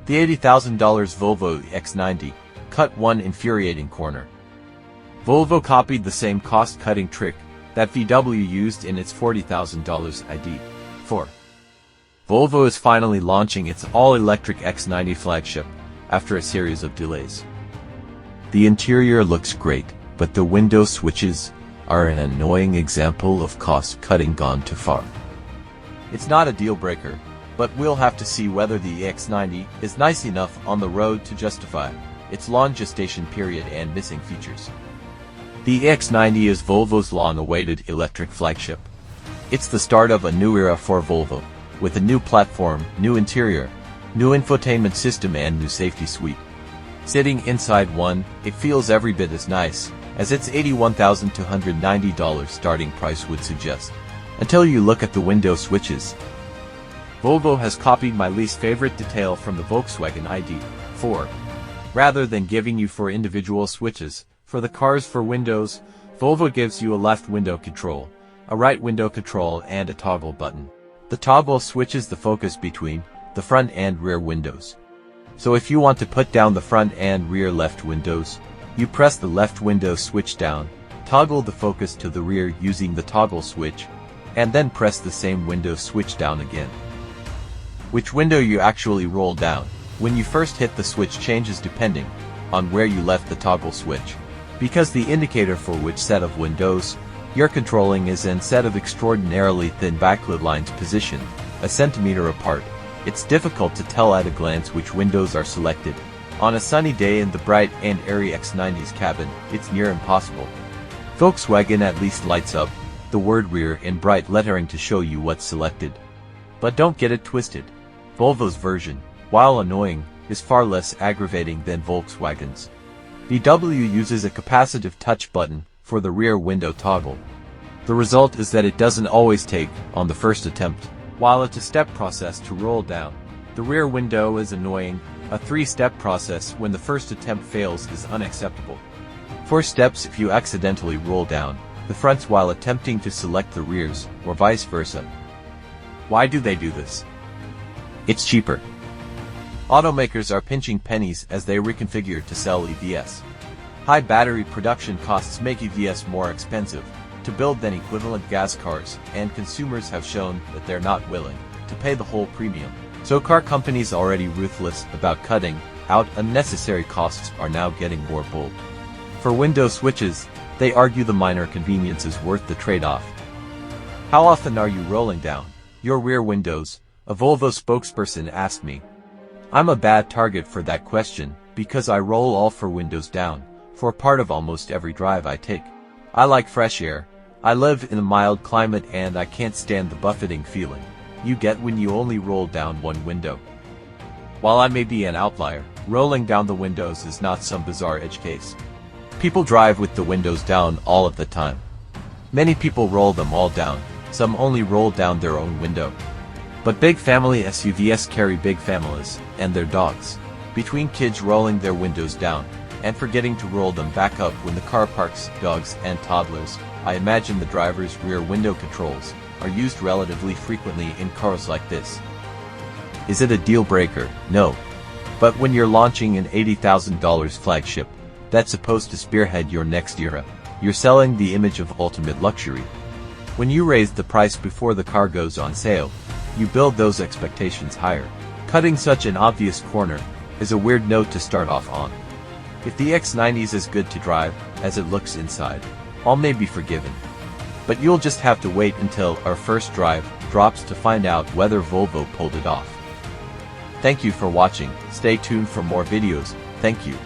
The $80,000 Volvo EX90 cut one infuriating corner. Volvo copied the same cost-cutting trick that VW used in its $40,000 ID.4. Volvo is finally launching its all-electric X90 flagship after a series of delays. The interior looks great, but the window switches are an annoying example of cost-cutting gone too far. It's not a deal-breaker, but we'll have to see whether the EX90 is nice enough on the road to justify its long gestation period and missing features. The EX90 is Volvo's long-awaited electric flagship. It's the start of a new era for Volvo, with a new platform, new interior, new infotainment system and new safety suite. Sitting inside one, it feels every bit as nice as its $81,290 starting price would suggest, until you look at the window switches. Volvo has copied my least favorite detail from the Volkswagen ID.4. Rather than giving you 4 individual switches for the cars for windows, Volvo gives you a left window control, a right window control and a toggle button. The toggle switches the focus between the front and rear windows. So if you want to put down the front and rear left windows, you press the left window switch down, toggle the focus to the rear using the toggle switch, and then press the same window switch down again. Which window you actually roll down when you first hit the switch changes depending on where you left the toggle switch, because the indicator for which set of windows you're controlling is in set of extraordinarily thin backlit lines positioned a centimeter apart. It's difficult to tell at a glance which windows are selected. On a sunny day in the bright and airy X90's cabin, it's near impossible. Volkswagen at least lights up the word rear in bright lettering to show you what's selected. But don't get it twisted. Volvo's version, while annoying, is far less aggravating than Volkswagen's. VW uses a capacitive touch button for the rear window toggle. The result is that it doesn't always take on the first attempt. While it's a step process to roll down the rear window is annoying, a 3-step process when the first attempt fails is unacceptable. 4 steps if you accidentally roll down the fronts while attempting to select the rears, or vice versa. Why do they do this? It's cheaper. Automakers are pinching pennies as they reconfigure to sell EVs. High battery production costs make EVs more expensive to build than equivalent gas cars, and consumers have shown that they're not willing to pay the whole premium. So car companies already ruthless about cutting out unnecessary costs are now getting more bold. For window switches, they argue the minor convenience is worth the trade-off. How often are you rolling down your rear windows? A Volvo spokesperson asked me. I'm a bad target for that question, because I roll all 4 windows down for part of almost every drive I take. I like fresh air. I live in a mild climate and I can't stand the buffeting feeling you get when you only roll down one window. While I may be an outlier, rolling down the windows is not some bizarre edge case. People drive with the windows down all of the time. Many people roll them all down, some only roll down their own window. But big family SUVs carry big families and their dogs. Between kids rolling their windows down and forgetting to roll them back up when the car parks dogs and toddlers, I imagine the driver's rear window controls are used relatively frequently in cars like this. Is it a deal breaker? No. But when you're launching an $80,000 flagship that's supposed to spearhead your next era, you're selling the image of ultimate luxury. When you raise the price before the car goes on sale, you build those expectations higher. Cutting such an obvious corner is a weird note to start off on. If the X90 is as good to drive as it looks inside, all may be forgiven. But you'll just have to wait until our first drive drops to find out whether Volvo pulled it off. Thank you for watching. Stay tuned for more videos. Thank you.